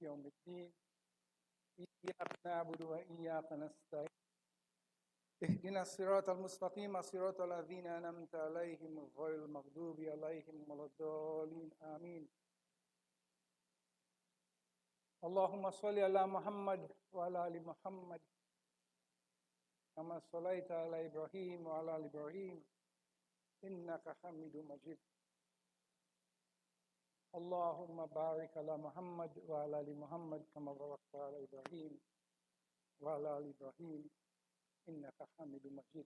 يوم الدين إياك نعبد وإياك نستعين اهدنا الصراط المستقيم صراط الذين أنعمت عليهم غير المغضوب عليهم ولا الضالين آمين اللهم صل على محمد وعلى آل محمد كما صليت على إبراهيم وعلى آل إبراهيم إنك حميد مجيد اللهم بارك على محمد وعلى آل محمد كما باركت على إبراهيم وعلى آل إبراهيم إنك حميد مجيد.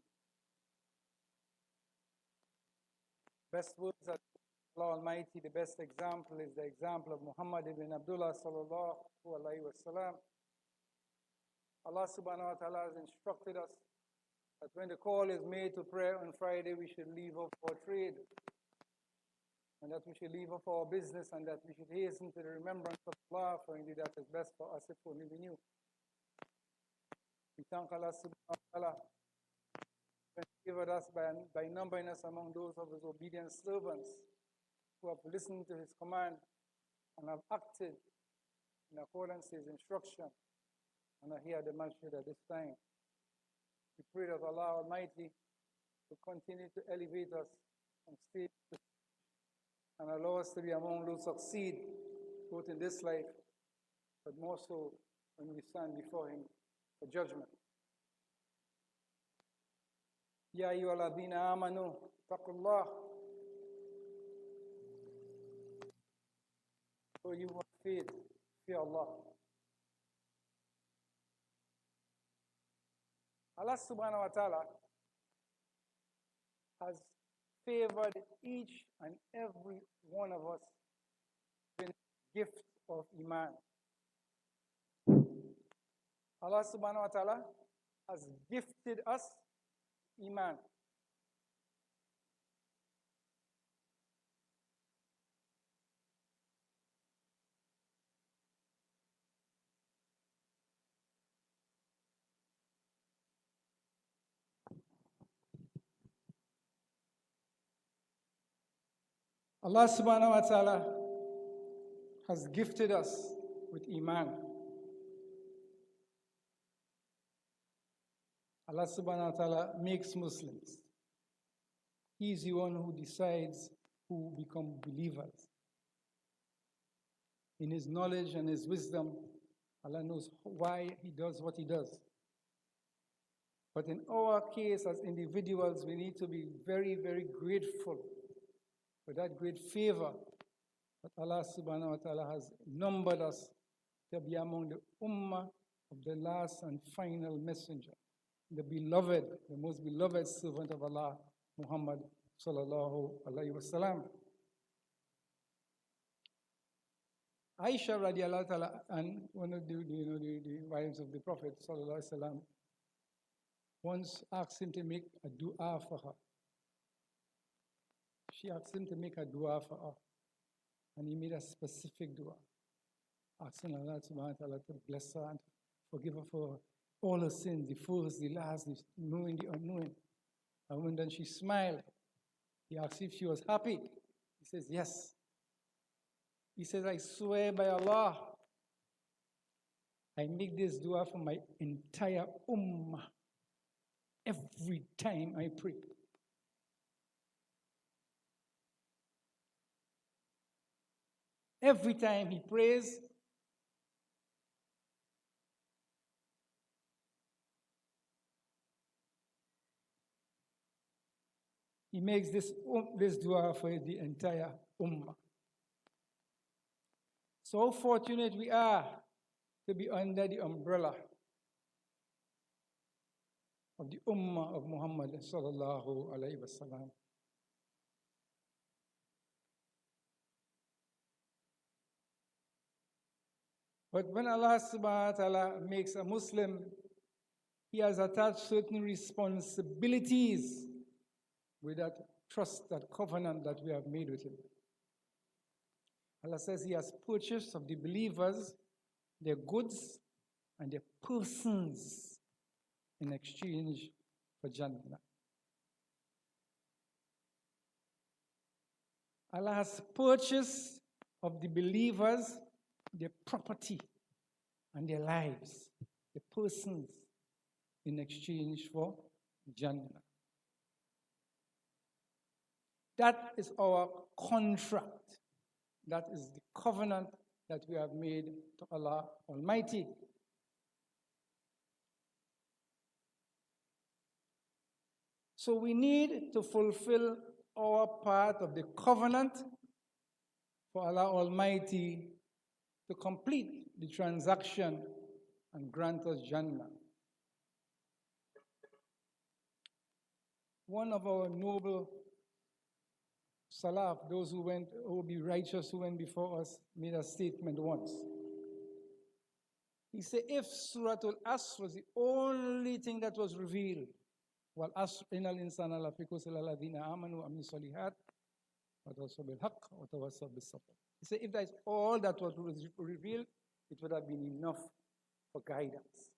Best words of Allah Almighty, the best example is the example of Muhammad ibn Abdullah sallallahu alayhi wa sallam. Allah subhanahu wa ta'ala has instructed us that when the call is made to prayer on Friday, we should leave off our trade, and that we should leave off our business, and that we should hasten to the remembrance of Allah, for indeed that is best for us if only we knew. We thank Allah subhanahu wa ta'ala for favored us by numbering us among those of His obedient servants who have listened to His command and have acted in accordance with His instruction and are here at the masjid at this time. We pray that Allah Almighty will continue to elevate us and stay and allow us to be among those who succeed both in this life, but more so when we stand before Him for judgment. Ya ayyuhalladhina amanu taqullah. So you have faith, fear Allah. Allah subhanahu wa ta'ala has favored each and every one of us with the gift of Iman. Allah subhanahu wa ta'ala has gifted us Iman. Allah subhanahu wa ta'ala has gifted us with Iman. Allah subhanahu wa ta'ala makes Muslims. He is the one who decides who become believers. In His knowledge and His wisdom, Allah knows why He does what He does. But in our case as individuals, we need to be very, very grateful for that great favor that Allah subhanahu wa ta'ala has numbered us to be among the ummah of the last and final messenger, the beloved, the most beloved servant of Allah, Muhammad sallallahu alayhi wa sallam. Aisha radiallahu ta'ala, and one of the wives of the Prophet sallallahu alayhi wa sallam, once asked him to make a dua for her. She asked him to make a dua for her, and he made a specific dua, asking Allah subhanahu wa ta'ala to bless her and forgive her for all her sins, the first, the last, the knowing, the unknowing. And when then she smiled, he asked if she was happy. He says, yes. He says, I swear by Allah, I make this dua for my entire ummah every time I pray. Every time he prays, he makes this dua for the entire ummah. So fortunate we are to be under the umbrella of the ummah of Muhammad sallallahu alayhi wa sallam. But when Allah subhanahu wa ta'ala makes a Muslim, He has attached certain responsibilities with that trust, that covenant that we have made with Him. Allah says He has purchased of the believers their goods and their persons in exchange for Jannah. Allah has purchased of the believers their property and their lives, the persons, in exchange for Jannah. That is our contract. That is the covenant that we have made to Allah Almighty. So we need to fulfill our part of the covenant for Allah Almighty to complete the transaction and grant us Jannah. One of our noble Salaf, those who will be righteous, who went before us, made a statement once. He said, if Surah Al-Asr was the only thing that was revealed, وَالْعَصْرِ إِنَّ الْإِنسَانَ لَفِي خُسْرٍ إِلَّا الَّذِينَ آمَنُوا وَعَمِلُوا الصَّالِحَاتِ وَتَوَاصَوْا بِالْحَقِّ وَتَوَاصَوْا بِالصَّبْرِ. He said, if that is all that was revealed, it would have been enough for guidance.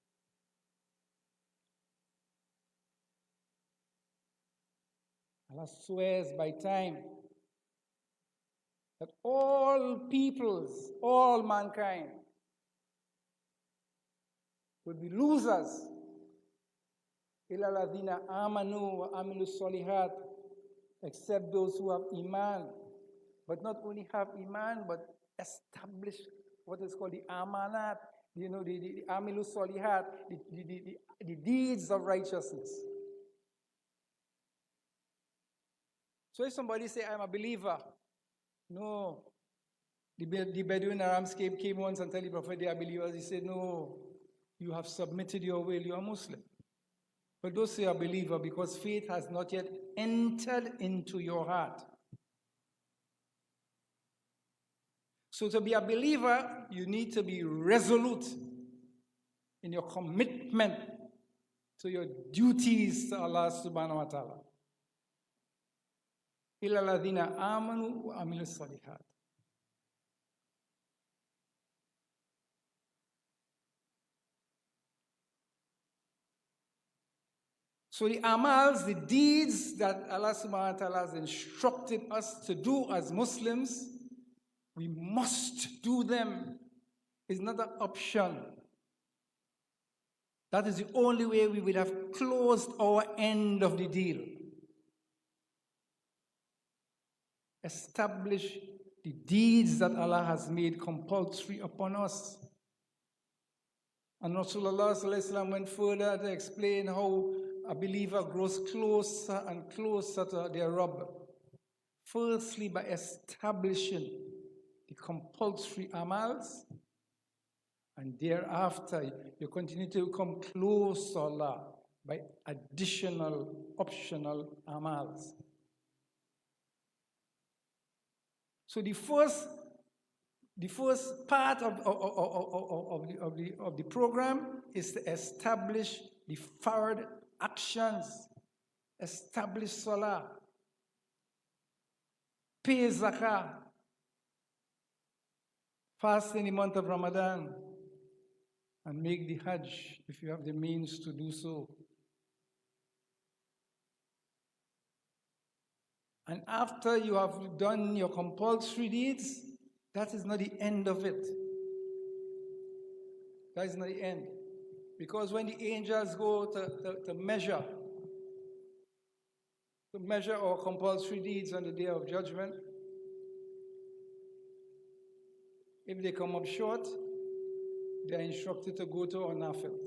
Allah swears by time that all peoples, all mankind, will be losers. إِلَّا الَّذِينَ آمَنُوا وَعَمِلُوا الصَّالِحَاتِ, except those who have Iman. But not only have Iman, but establish what is called the amanat, the Amilu Solihat, the deeds of righteousness. So if somebody say, I'm a believer, no. The Bedouin Arabs came once and tell the Prophet they are believers. He said, no, you have submitted your will, you are Muslim. But those say a believer because faith has not yet entered into your heart. So to be a believer, you need to be resolute in your commitment to your duties to Allah subhanahu wa ta'ala. إِلَّا الَّذِينَ آمَنُوا وَعَمِلُوا الصَّالِحَاتِ. So the amals, the deeds that Allah subhanahu wa ta'ala has instructed us to do as Muslims, we must do them. It's not an option. That is the only way we would have closed our end of the deal. Establish the deeds that Allah has made compulsory upon us. And Rasulullah went further to explain how a believer grows closer and closer to their Rabb. Firstly, by establishing the compulsory amals, and thereafter you continue to come close to Allah by additional, optional amals. So the first part of the program is to establish the fard actions, establish salah, pay zakah, fast in the month of Ramadan, and make the Hajj if you have the means to do so. And after you have done your compulsory deeds, that is not the end of it. That is not the end. Because when the angels go to measure our compulsory deeds on the day of judgment, if they come up short, they are instructed to go to our nafils.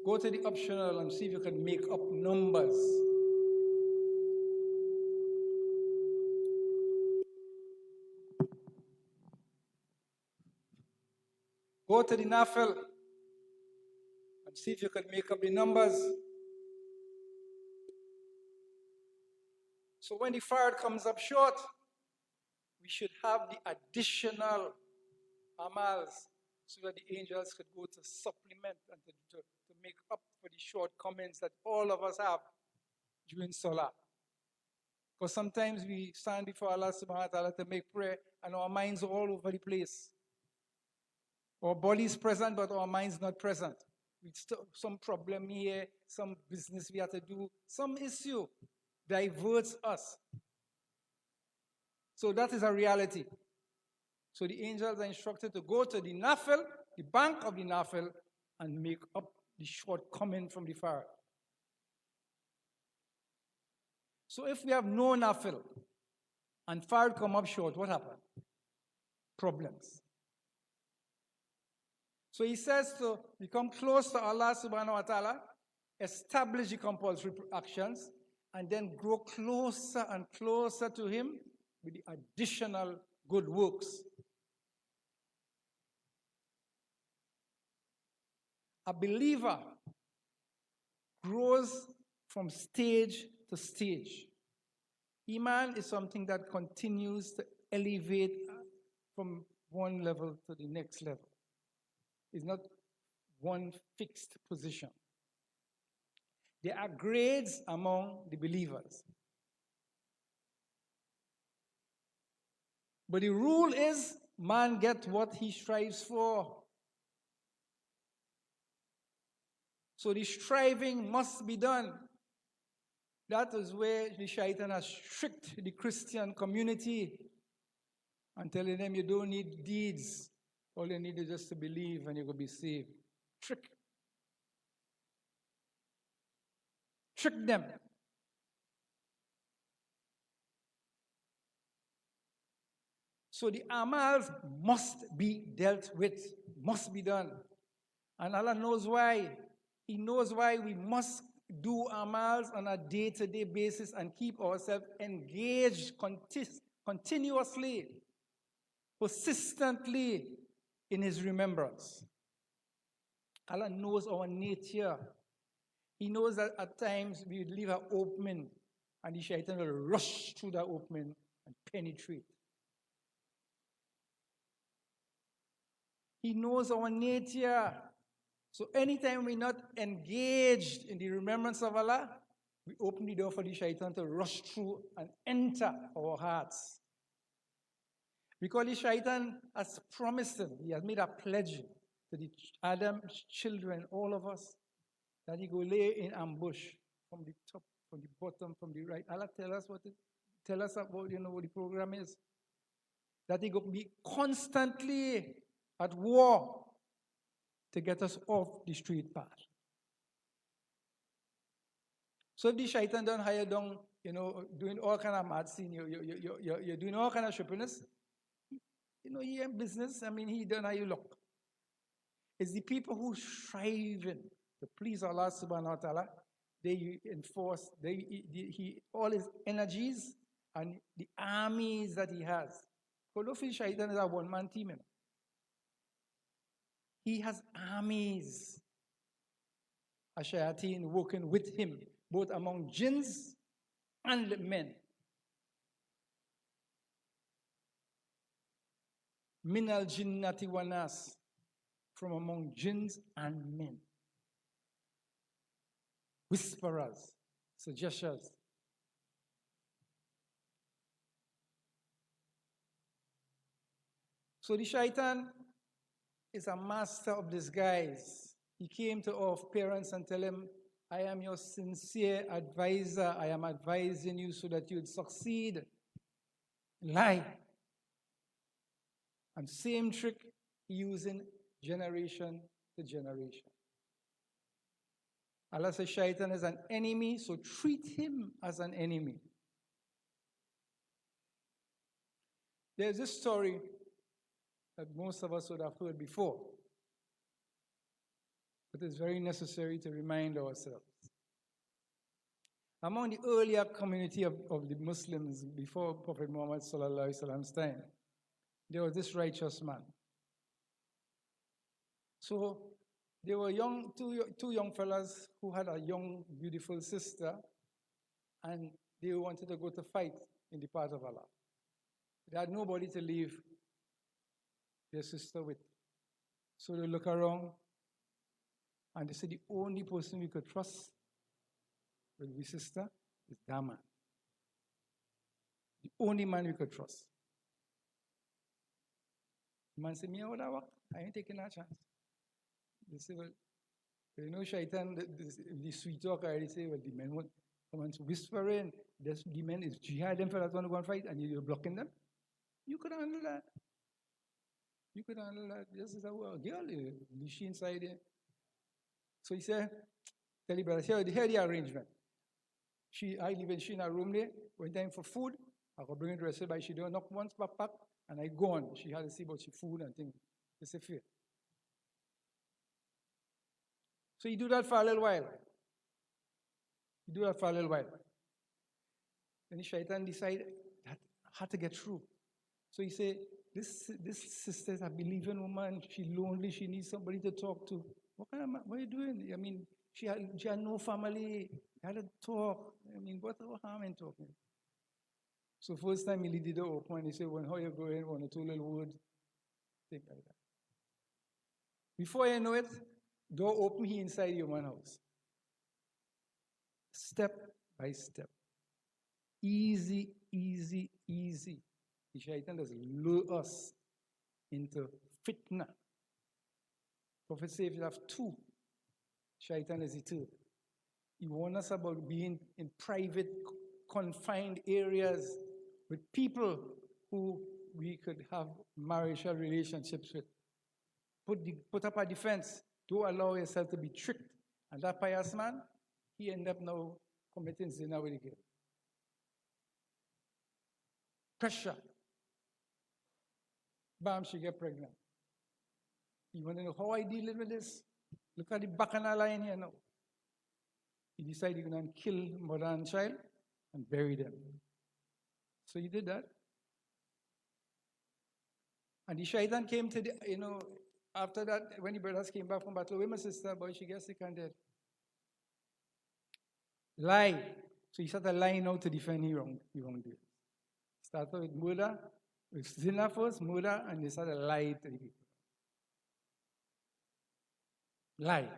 Go to the optional and see if you can make up numbers. Go to the nafil and see if you can make up the numbers. So when the fard comes up short, we should have the additional amals so that the angels could go to supplement and to make up for the shortcomings that all of us have during Salah. Because sometimes we stand before Allah subhanahu wa ta'ala to make prayer and our minds are all over the place. Our body is present, but our mind is not present. With some problem here, some business we have to do, some issue diverts us. So that is a reality. So the angels are instructed to go to the nafil, the bank of the nafil, and make up the shortcoming from the farad. So if we have no nafil and farad come up short, what happens? Problems. So he says to become close to Allah subhanahu wa ta'ala, establish the compulsory actions, and then grow closer and closer to him with the additional good works. A believer grows from stage to stage. Iman is something that continues to elevate from one level to the next level. It's not one fixed position. There are grades among the believers. But the rule is, man gets what he strives for. So the striving must be done. That is where the shaitan has tricked the Christian community and telling them you don't need deeds. All you need is just to believe and you're going to be saved. Trick them. So the amals must be dealt with, must be done. And Allah knows why. He knows why we must do amals on a day-to-day basis and keep ourselves engaged continuously, persistently in His remembrance. Allah knows our nature. He knows that at times we leave an opening and the shaitan will rush through that opening and penetrate. He knows our nature. So anytime we're not engaged in the remembrance of Allah, we open the door for the shaitan to rush through and enter our hearts. Because the shaitan has promised him, he has made a pledge to the Adam's children, all of us, that he go lay in ambush from the top, from the bottom, from the right. Allah tell us about, what the program is. That he go be constantly at war to get us off the straight path. So if the shaitan don't hire down, doing all kind of mad scene, you're doing all kind of trippiness, he in business, he don't hire you luck. It's the people who striving to please Allah subhanahu wa ta'ala, they enforce, all his energies and the armies that he has. Because shaitan is a one-man team. He has armies, a shayateen working with him, both among jinns and men. Min al jinnati wa nas, from among jinns and men. Whisperers, suggesters. So the shaitan is a master of disguise. He came to our parents and tell him, I am your sincere advisor. I am advising you so that you'd succeed. Lie. And same trick using generation to generation. Allah says shaitan is an enemy, so treat him as an enemy. There's this story that most of us would have heard before, but it's very necessary to remind ourselves. Among the earlier community of the Muslims before Prophet Muhammad sallallahu alaihi wasallam's time, there was this righteous man. So there were two young fellas who had a young, beautiful sister, and they wanted to go to fight in the path of Allah. They had nobody to leave their sister with. So they look around, and they said, the only person we could trust with my sister is that man. The only man we could trust. The man said, me, how would that work? I ain't taking that chance. They say, well, shaitan, the sweet talk already say, well, the men want someone's whispering, the men is jihad them for that one to go and fight, and you're blocking them. You could handle that. You could handle that. Just as a girl, she inside there. So he said, tell the brother, here the arrangement. I leave she in a room there, when time for food, I go bring it to her, but she don't knock once, pack, and I go on. She had to see about she food and things. It's a fear. So you do that for a little while. Then the shaitan decided that how to get through. So he said, this sister is a believing woman. She's lonely. She needs somebody to talk to. What are you doing? I mean, she had no family. Had to talk. I mean, what harm in talking? So first time he lead the door open, he said, "When how you going? One or two little words, things like that." Before you know it, door open, he inside your man house. Step by step. Easy, easy, easy. The shaitan does lure us into fitna. Prophet says if you have two, shaitan is the third. He warns us about being in private, confined areas with people who we could have marital relationships with. Put up a defense. Don't allow yourself to be tricked. And that pious man, he ended up now committing zina with the girl. Pressure. Bam, she get pregnant. You want to know how I deal with this? Look at the bacchanal line here now. He decided he's going to kill mother and child and bury them. So he did that. And the shaitan came to the, after that, when the brothers came back from battle, with my sister, boy, she gets sick and dead. Lie. So he started lying out to defend his wrongdoing. Started with murder, with zina first, murder, and they started lying to the people. Lie.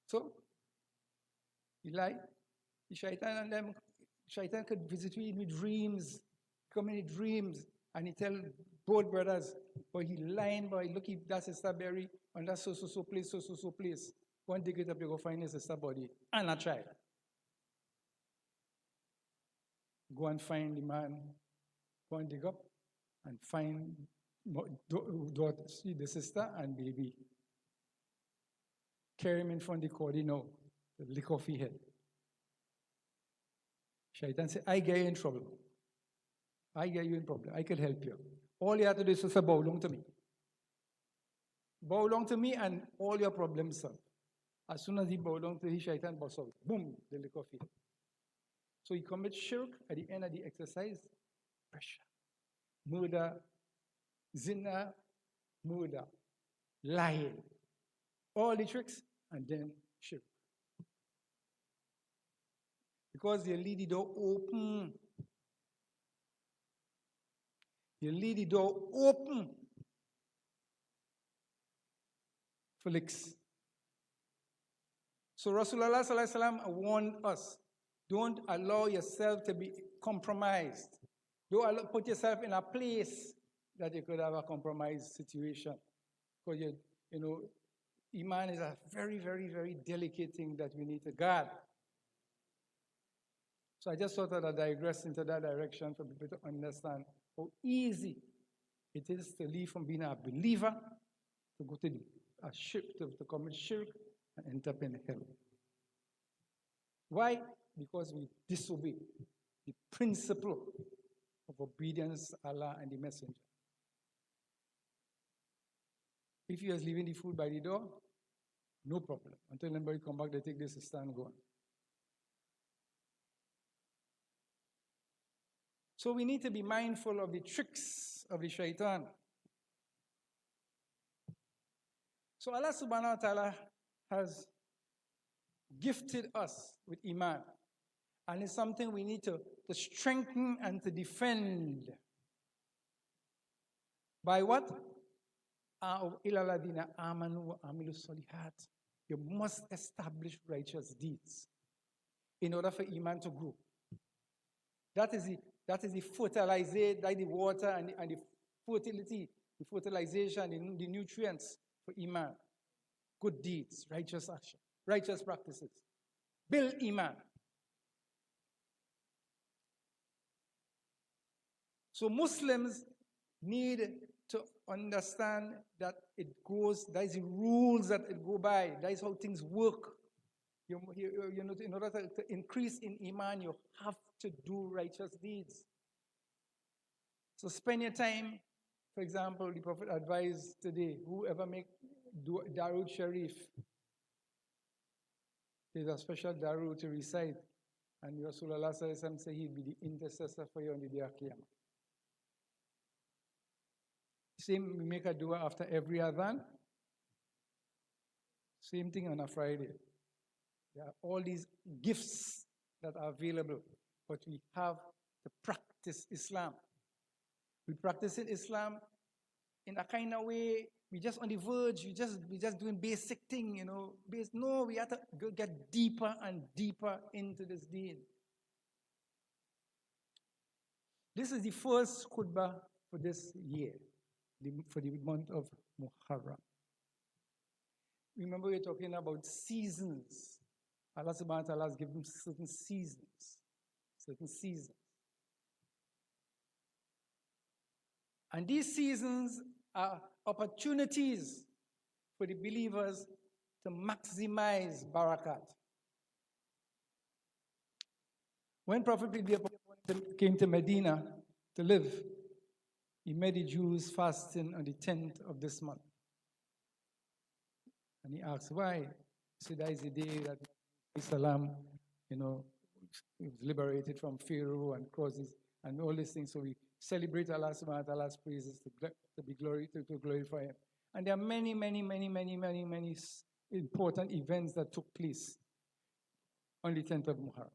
So, he lied. The shaitan and them, shaitan could visit you in dreams, come in dreams, and he tell both brothers, but he lying, boy, look, that's sister Berry, and that's so place, so place. Go and dig it up, you go find his sister body, and a child. Go and find the man, go and dig up, and find the sister and baby. Carry him in front of the court, to lick off his head. Shaitan said, I get you in trouble. I get you in problem. I can help you. All you have to do is just bow down to me. Bow down to me and all your problems solved. As soon as he bowed down to his shaitan, boss out. Boom, the lick off his head. So he commits shirk at the end of the exercise. Pressure. Murder. Zina. Murder. Lying. All the tricks, and then shirk. Because you leave the door open. You leave the door open for licks. So Rasulullah sallallahu alaihi wasallam warned us, don't allow yourself to be compromised. Don't put yourself in a place that you could have a compromised situation. Because Iman is a very, very, very delicate thing that we need to guard. So I just thought that I digress into that direction for people to understand how easy it is to leave from being a believer to go to a shirk, to commit shirk and end up in hell. Why? Because we disobey the principle of obedience to Allah and the Messenger. If you are leaving the food by the door, no problem. Until anybody come back, they take this stand and go on. So we need to be mindful of the tricks of the shaitan. So Allah subhanahu wa ta'ala has gifted us with Iman. And it's something we need to strengthen and to defend. By what? You must establish righteous deeds in order for Iman to grow. That is the fertilizer, like the water and the fertility, the fertilization, the nutrients for Iman. Good deeds, righteous action, righteous practices. Build Iman. So Muslims need to understand that there's the rules that it go by. That is how things work. You know, in order to increase in Iman, you have to do righteous deeds. So spend your time. For example, the Prophet advised today, whoever do Darud Sharif, there's a special Darud to recite. And Rasulullah said he'll be the intercessor for you on the day of Qiyamah. Same, we make a dua after every adhan. Same thing on a Friday. There are all these gifts that are available, but we have to practice Islam. We practice Islam in a kind of way, we just on the verge, we just doing basic thing, you know. No, we have to get deeper and deeper into this deen. This is the first khutbah for this year, for the month of Muharram. Remember, we're talking about seasons. Allah subhanahu wa ta'ala has given certain seasons. And these seasons are opportunities for the believers to maximize barakat. When Prophet came to Medina to live, he met the Jews fasting on the 10th of this month. And he asked why. He said that is the day that Islam, you know, was liberated from Pharaoh and crosses and all these things. So we celebrate Allah subhanahu wa ta'ala's praises to glorify him. And there are many important events that took place on the 10th of Muharram.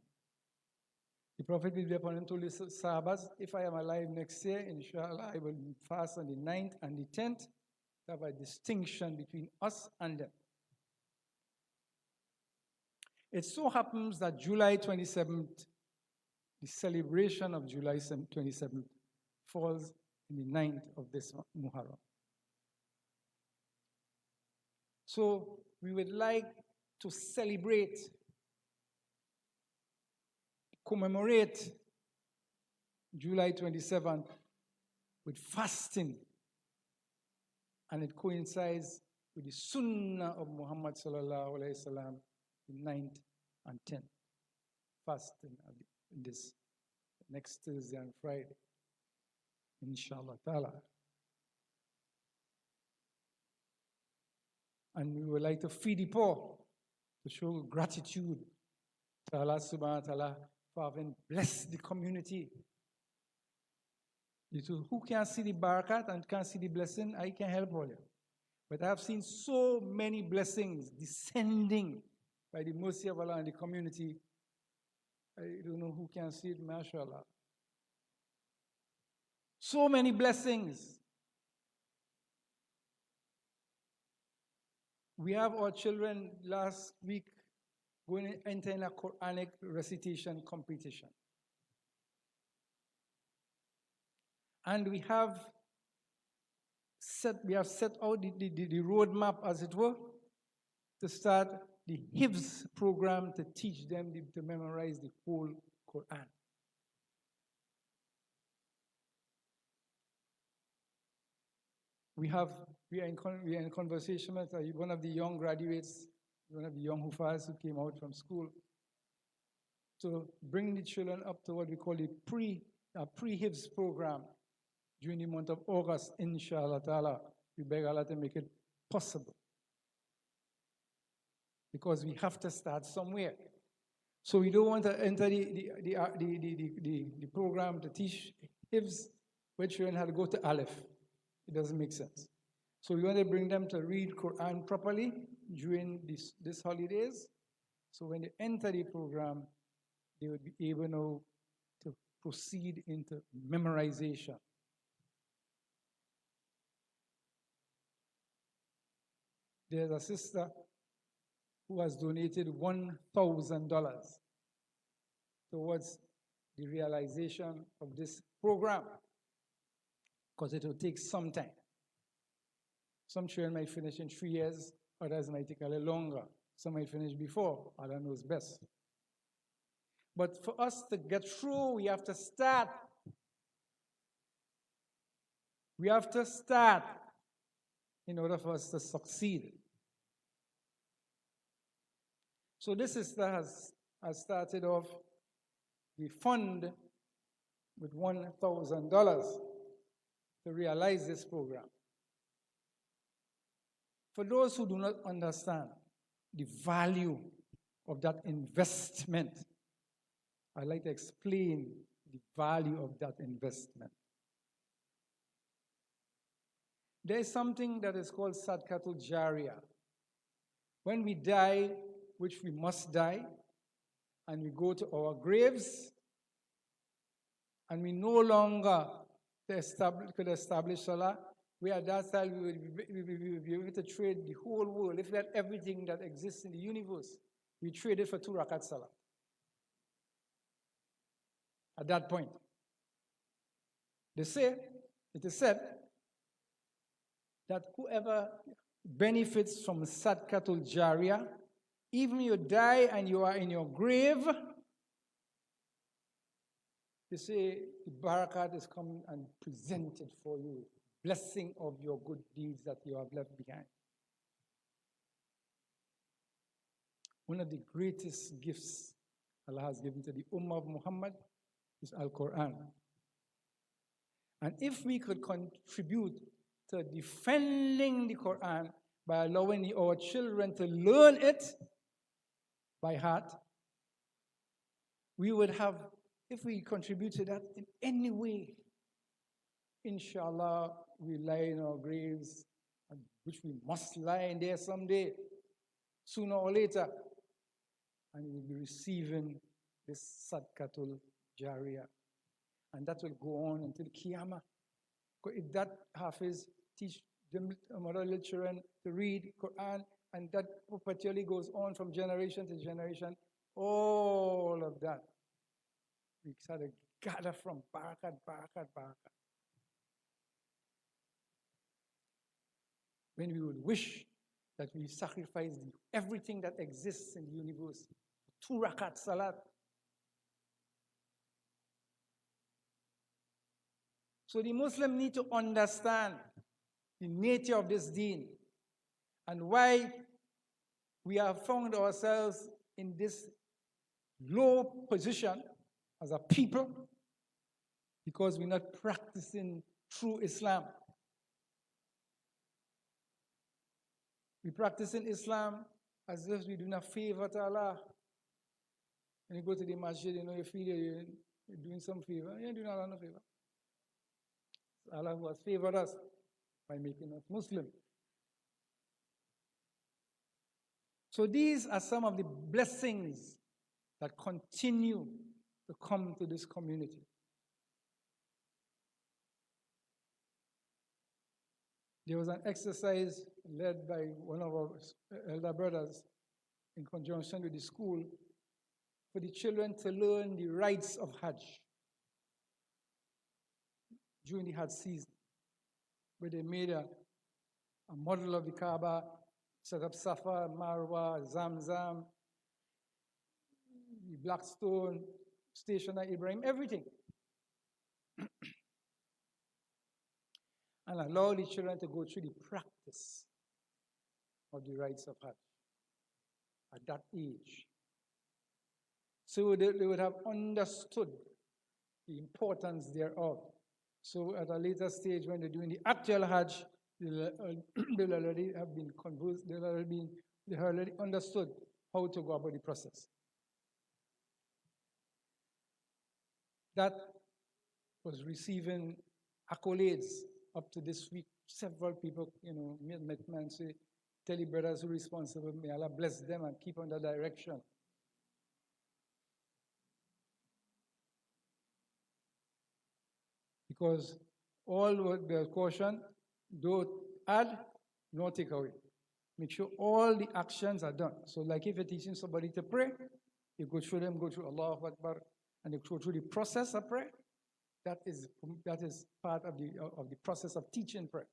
The Prophet will be upon him told his Sahabas, if I am alive next year, inshallah, I will fast on the 9th and the 10th to have a distinction between us and them. It so happens that July 27th, the celebration of July 27th, falls in the 9th of this Muharram. So we would like to celebrate, commemorate July 27th with fasting, and it coincides with the Sunnah of Muhammad sallallahu alaihi wasallam, the 9th and 10th, fasting in this next Thursday and Friday, inshallah ta'ala. And we would like to feed the poor, to show gratitude to Allah subhanahu wa ta'ala for having blessed the community. Who can see the barakat and can't see the blessing? I can help all you. But I have seen so many blessings descending by the mercy of Allah in the community. I don't know who can see it, mashallah. So many blessings. We have our children last week going to enter in a Quranic recitation competition. And we have set out the roadmap, as it were, to start the Hifz program to teach them to memorize the whole Quran. We are in conversation with one of the young graduates, one of the young Hufaz who came out from school, to bring the children up to what we call a pre-Hifz program during the month of August, inshallah ta'ala. We beg Allah to make it possible, because we have to start somewhere. So we don't want to enter the program to teach Hifz where children had to go to Aleph. It doesn't make sense. So we want to bring them to read Quran properly during these holidays. So when they enter the program, they would be able now to proceed into memorization. There's a sister who has donated $1,000 towards the realization of this program, because it will take some time. Some children might finish in 3 years, others might take a little longer. Some might finish before, Allah knows best. But for us to get through, we have to start. We have to start in order for us to succeed. So this sister has started off the fund with $1,000 to realize this program. For those who do not understand the value of that investment, I'd like to explain the value of that investment. There is something that is called Sadqatul Jariyah. When we die, which we must die, and we go to our graves, and we no longer could establish Salah, we at that time we would be able to trade the whole world. If we had everything that exists in the universe, we trade it for 2 rakat Salah. At that point, it is said that whoever benefits from Sadqatul Jariyah, even you die and you are in your grave, they say the barakat is coming and presented for you, blessing of your good deeds that you have left behind. One of the greatest gifts Allah has given to the Ummah of Muhammad is Al-Quran. And if we could contribute to defending the Quran by allowing our children to learn it by heart, we would have, if we contribute to that in any way, inshallah, we lie in our graves, which we must lie in there someday, sooner or later, and we will be receiving this Sadqatul Jariyah. And that will go on until Qiyamah. If that Hafiz teach them other children to read Quran, and that perpetually goes on from generation to generation, all of that we start to gather from barakat. When we would wish that we sacrifice everything that exists in the universe, 2 rakat salat. So the Muslim need to understand the nature of this deen and why we have found ourselves in this low position as a people, because we're not practicing true Islam. We're practicing Islam as if we do not favor to Allah. When you go to the masjid, you feel you're doing some favor. You're doing Allah no favor. Allah who has favored us by making us Muslim. So these are some of the blessings that continue to come to this community. There was an exercise led by one of our elder brothers in conjunction with the school for the children to learn the rites of Hajj during the Hajj season, where they made a model of the Kaaba, set up Safa, Marwa, Zamzam, the black stone, Station of Ibrahim, everything. And allow the children to go through the practice of the rites of Hajj at that age. So they would have understood the importance thereof. So at a later stage, when they're doing the actual Hajj, they'll already have been conversed, they already understood how to go about the process. That was receiving accolades up to this week. Several people, met me and say, tell the brothers who are responsible, may Allah bless them and keep on that direction. Because all the caution, don't add, no take away. Make sure all the actions are done. So like if you're teaching somebody to pray, you go through Allahu Akbar, and you go through the process of prayer. That is part of the process of teaching prayer.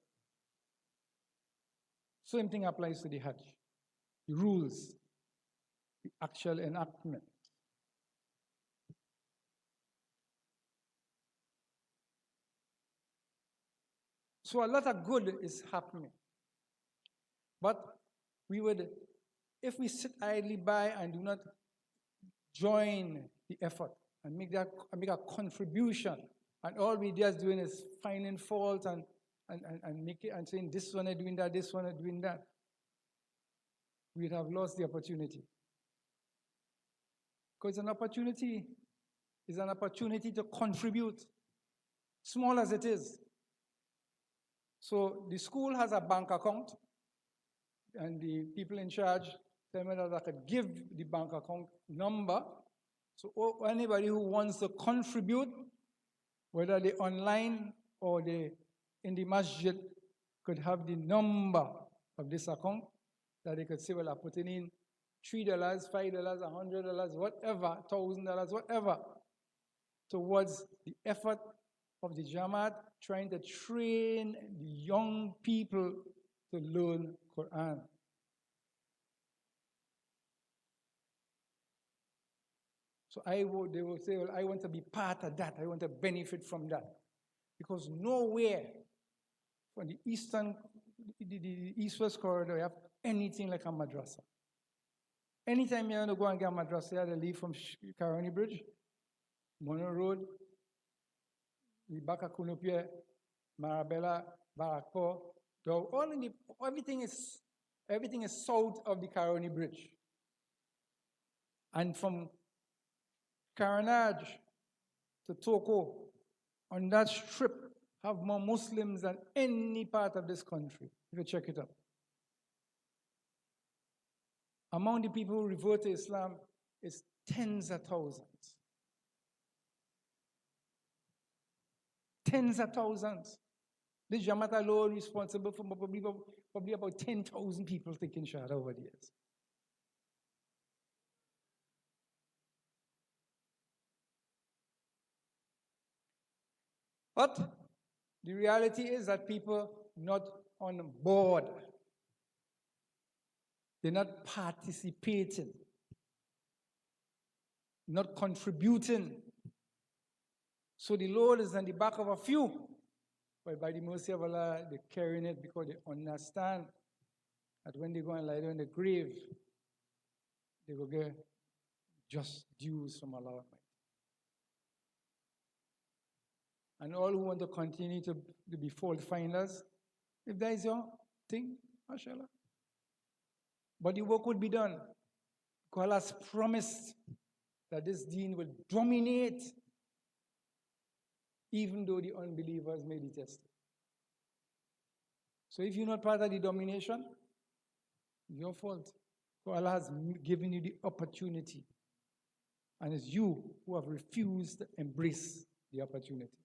Same thing applies to the Hajj. The rules, the actual enactment. So a lot of good is happening. But if we sit idly by and do not join the effort and make a contribution, and all we just doing is finding fault and make it and saying this one is doing that, this one is doing that, we'd have lost the opportunity. Because an opportunity is an opportunity to contribute, small as it is. So the school has a bank account, and the people in charge tell me that I could give the bank account number. So anybody who wants to contribute, whether they online or they in the masjid, could have the number of this account that they could say, well, I'm putting in $3, $5, $100, whatever, $1,000, whatever, towards the effort of the Jamaat trying to train the young people to learn Quran. So they will say, well, I want to be part of that. I want to benefit from that. Because nowhere from the east-west corridor you have anything like a madrasa. Anytime you want to go and get a madrasa, you have to leave from Caroni Bridge, Mono Road, Ibaka Kunupia, Marabella, Barako, everything is south of the Caroni Bridge. And from Karanaj to Toko, on that strip, have more Muslims than any part of this country, if you check it out. Among the people who revert to Islam is tens of thousands. Tens of thousands. This Jamaat alone is responsible for probably about 10,000 people taking Shahada over the years. But the reality is that people not on board. They're not participating, not contributing. So the load is on the back of a few. But by the mercy of Allah, they're carrying it because they understand that when they go and lie down in the grave, they will get just dues from Allah. And all who want to continue to be fault finders, if that is your thing, mashallah. But the work will be done. God has promised that this deen will dominate, even though the unbelievers may detest it. So if you're not part of the domination, it's your fault. God has given you the opportunity. And it's you who have refused to embrace the opportunity.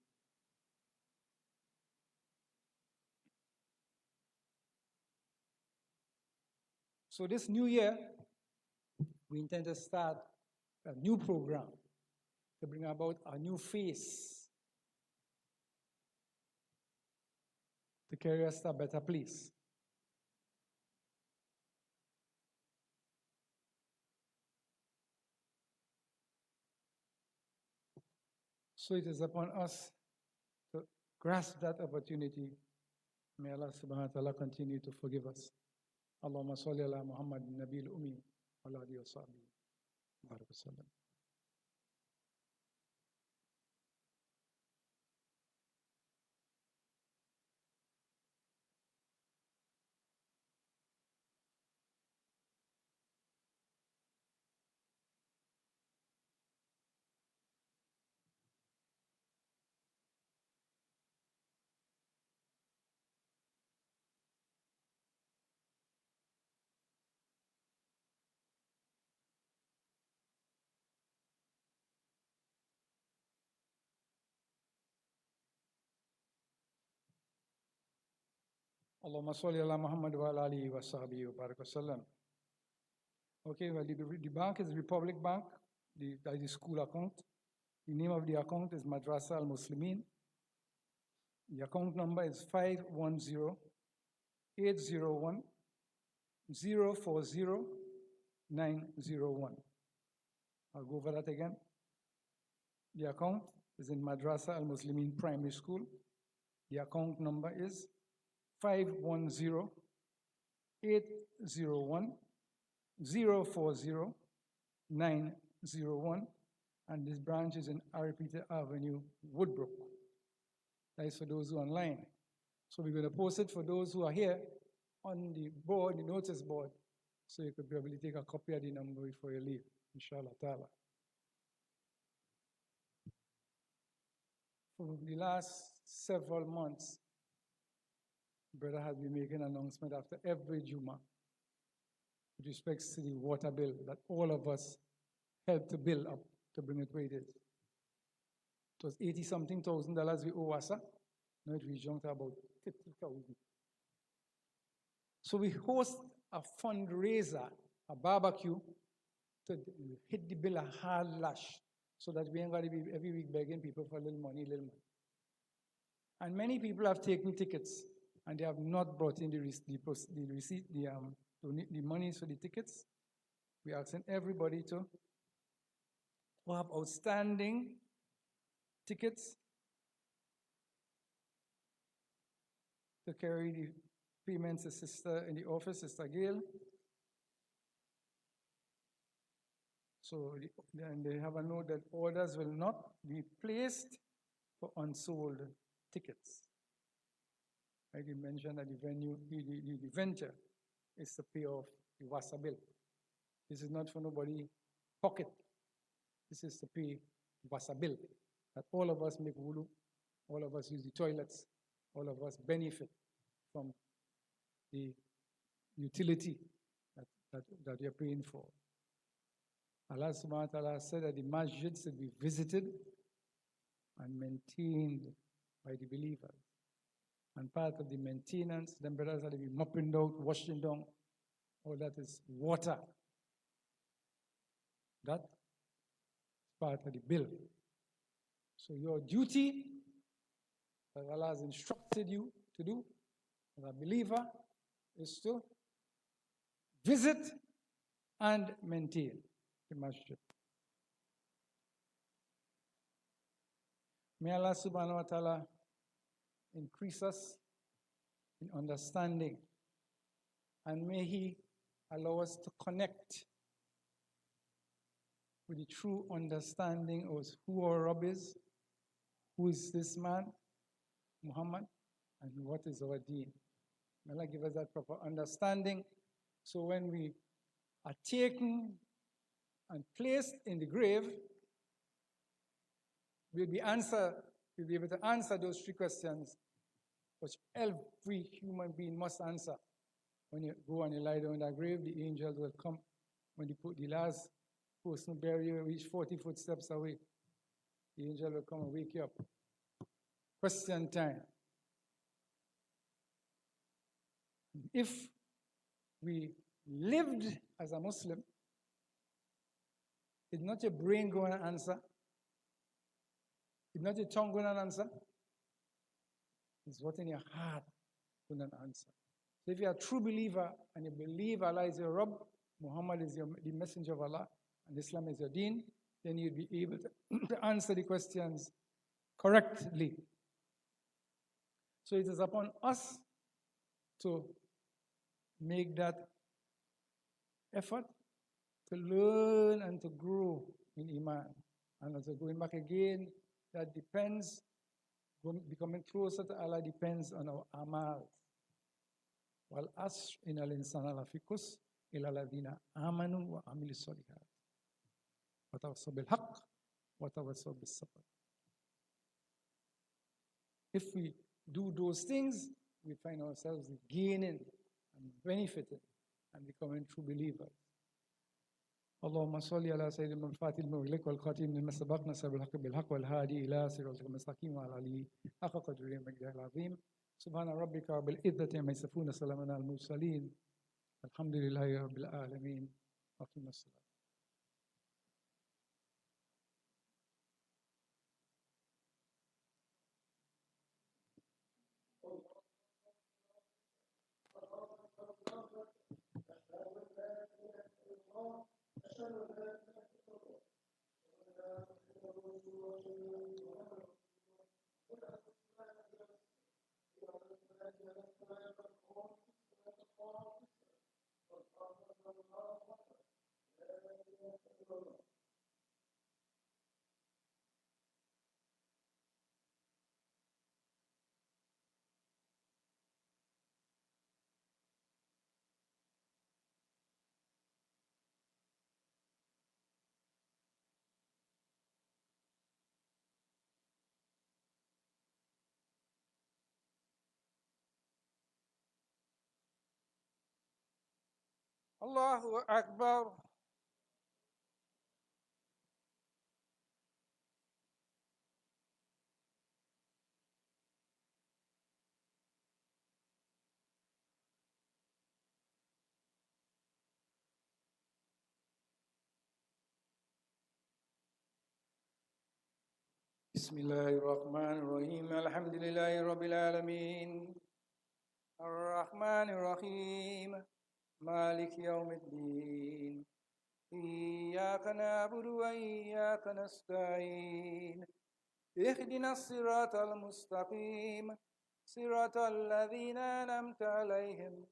So this new year, we intend to start a new program to bring about a new face to carry us to a better place. So it is upon us to grasp that opportunity. May Allah subhanahu wa ta'ala continue to forgive us. Allahumma salli ala Muhammad Nabil Umi wa ala alihi wa sahbihi wa sallam. Allahumma salli ala Muhammad wa ala alihi wa sahbihi wa barak wa sallam. Okay, well, the bank is Republic Bank, that is the school account. The name of the account is Madrasa al-Muslimin. The account number is 510-801-040-901. I'll go over that again. The account is in Madrasa al-Muslimin Primary School. The account number is 510-801-040-901, and this branch is in Aripita Avenue, Woodbrook. That is for those who are online. So we're going to post it for those who are here on the board, the notice board, so you could probably take a copy of the number before you leave, inshallah ta'ala. For the last several months, brother has been making an announcement after every Jummu'ah with respect to the water bill that all of us helped to build up to bring it where it is. It was $80-something thousand we owe Wasa. Now it reached to about 50,000. So we host a fundraiser, a barbecue, to hit the bill a hard lash, so that we ain't got to be every week begging people for a little money. And many people have taken tickets, and they have not brought in the receipt, the monies for the tickets. We're asking everybody to have outstanding tickets to carry the payments to sister in the office, Sister Gail. So they have a note that orders will not be placed for unsold tickets. Like you mentioned that the venue, the venture is to pay off the Wasa bill. This is not for nobody's pocket. This is to pay the Wasa bill. That all of us make wudu, all of us use the toilets, all of us benefit from the utility that we are paying for. Allah subhanahu wa ta'ala said that the masjid should be visited and maintained by the believers. And part of the maintenance, them brothers have to be mopping out, washing down, all that is water. That is part of the bill. So your duty that Allah has instructed you to do as a believer is to visit and maintain the masjid. May Allah subhanahu wa ta'ala increase us in understanding, and may He allow us to connect with the true understanding of who our Rabb is, who is this man, Muhammad, and what is our deen. May Allah give us that proper understanding, so when we are taken and placed in the grave, we'll be able to answer those three questions, which every human being must answer. When you go and you lie down in that grave, the angels will come. When you put the last person burial, reach 40 footsteps away, the angel will come and wake you up. Question time. If we lived as a Muslim, it's not your brain going to answer. It's not your tongue going to answer. It's what in your heart going to answer. So if you're a true believer and you believe Allah is your Rabb, Muhammad is the messenger of Allah, and Islam is your deen, then you'd be able to answer the questions correctly. So it is upon us to make that effort to learn and to grow in Iman. And as we're going back again, that depends, becoming closer to Allah depends on our amal. Wal asr innal insana lafi khusr illa alladhina amanu wa amilus solihat. Wa tawassaw bil haqq wa tawassaw bis sabr. If we do those things, we find ourselves gaining and benefiting and becoming true believers. اللهم صل على سيدنا الفاتح المغلق والخاتم لما سبق نصر الحق بالحق والهادي الى صراطك المستقيم وعلى اله حق قدره ومقداره العظيم سبحان ربك رب العزة عما يصفون وسلام على المرسلين الحمد لله رب العالمين أقم الصلاة. Allahu Akbar. بسم الله الرحمن الرحيم الحمد لله رب العالمين الرحمن الرحيم مالك يوم الدين إياك نعبد وإياك نستعين اهدنا الصراط المستقيم صراط الذين أنعمت عليهم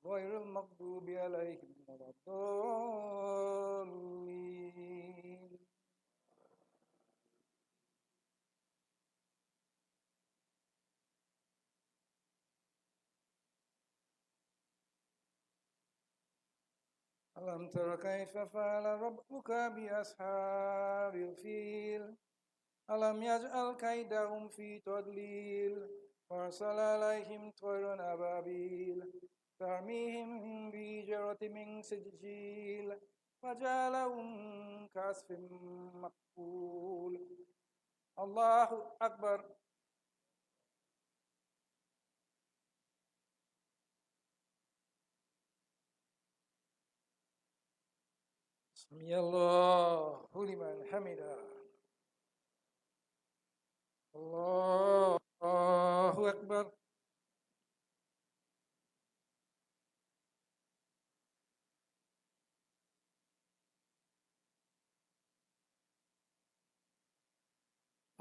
غير المغضوب عليهم ولا الضالين. ألم تر كيف فعل ربك بأصحاب الفيل ألم يجعل كيدهم في تضليل وأرسل عليهم طيرا أبابيل ترميهم بحجارة من سجيل فجعلهم كعصف مأكول. الله أكبر. سمع الله لمن حمده. الله أكبر.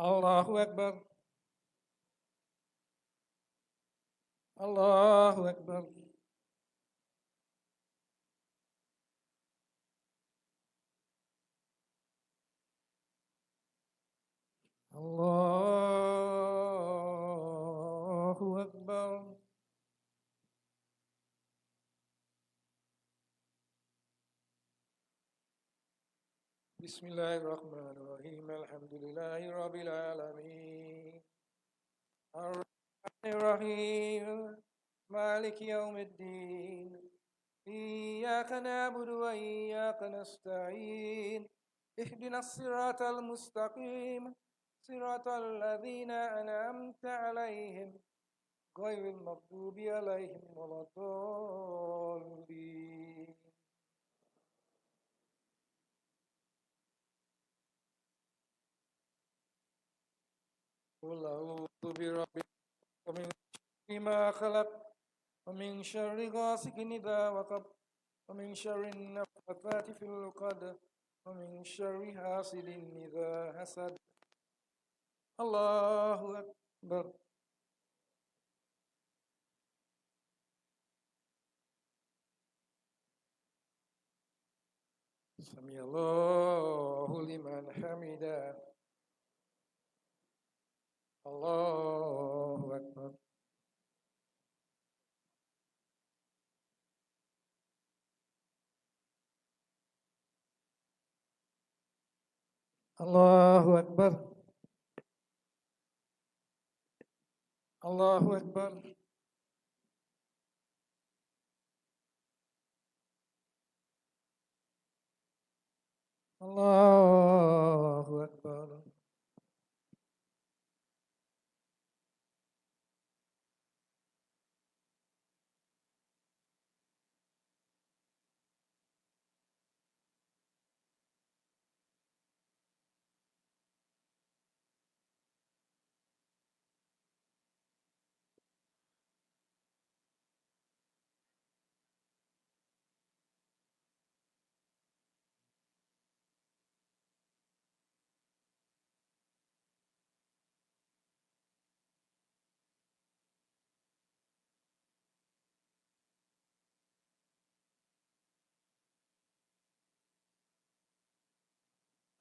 الله أكبر. الله أكبر. الله أكبر. بسم الله الرحمن الرحيم الحمد لله رب العالمين الرحمن الرحيم مالك يوم الدين إياك نعبد وإياك نستعين اهدنا الصراط المستقيم صراط الذين أنعمت عليهم غير المغضوب عليهم ولا الضالين. قل أعوذ برب ومن شر ما خلق ومن شر غاسق إذا وقب ومن شر النفاثات في العقد ومن شر حاسد إذا حسد. الله أكبر. سمع الله لمن حمده. الله أكبر. الله أكبر. الله أكبر. الله أكبر.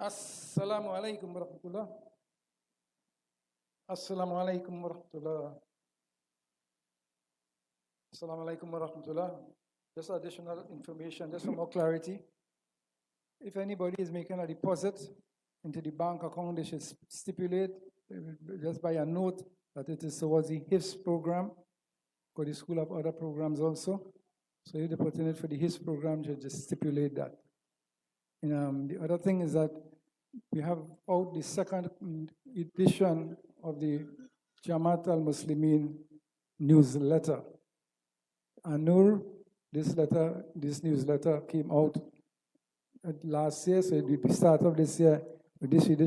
السلام عليكم ورحمة الله. السلام عليكم ورحمة الله. السلام عليكم ورحمة الله. Just additional information, just for more clarity. If anybody is making a deposit into the bank account, they should stipulate just by a note that it is towards the HIFS program, because the school have other programs also. So if they put in it for the HIS program, just stipulate that. And the other thing is that we have out the second edition of the Jamaat al-Muslimin newsletter. Anur, this newsletter came out last year, so it will be start of this year with this edition.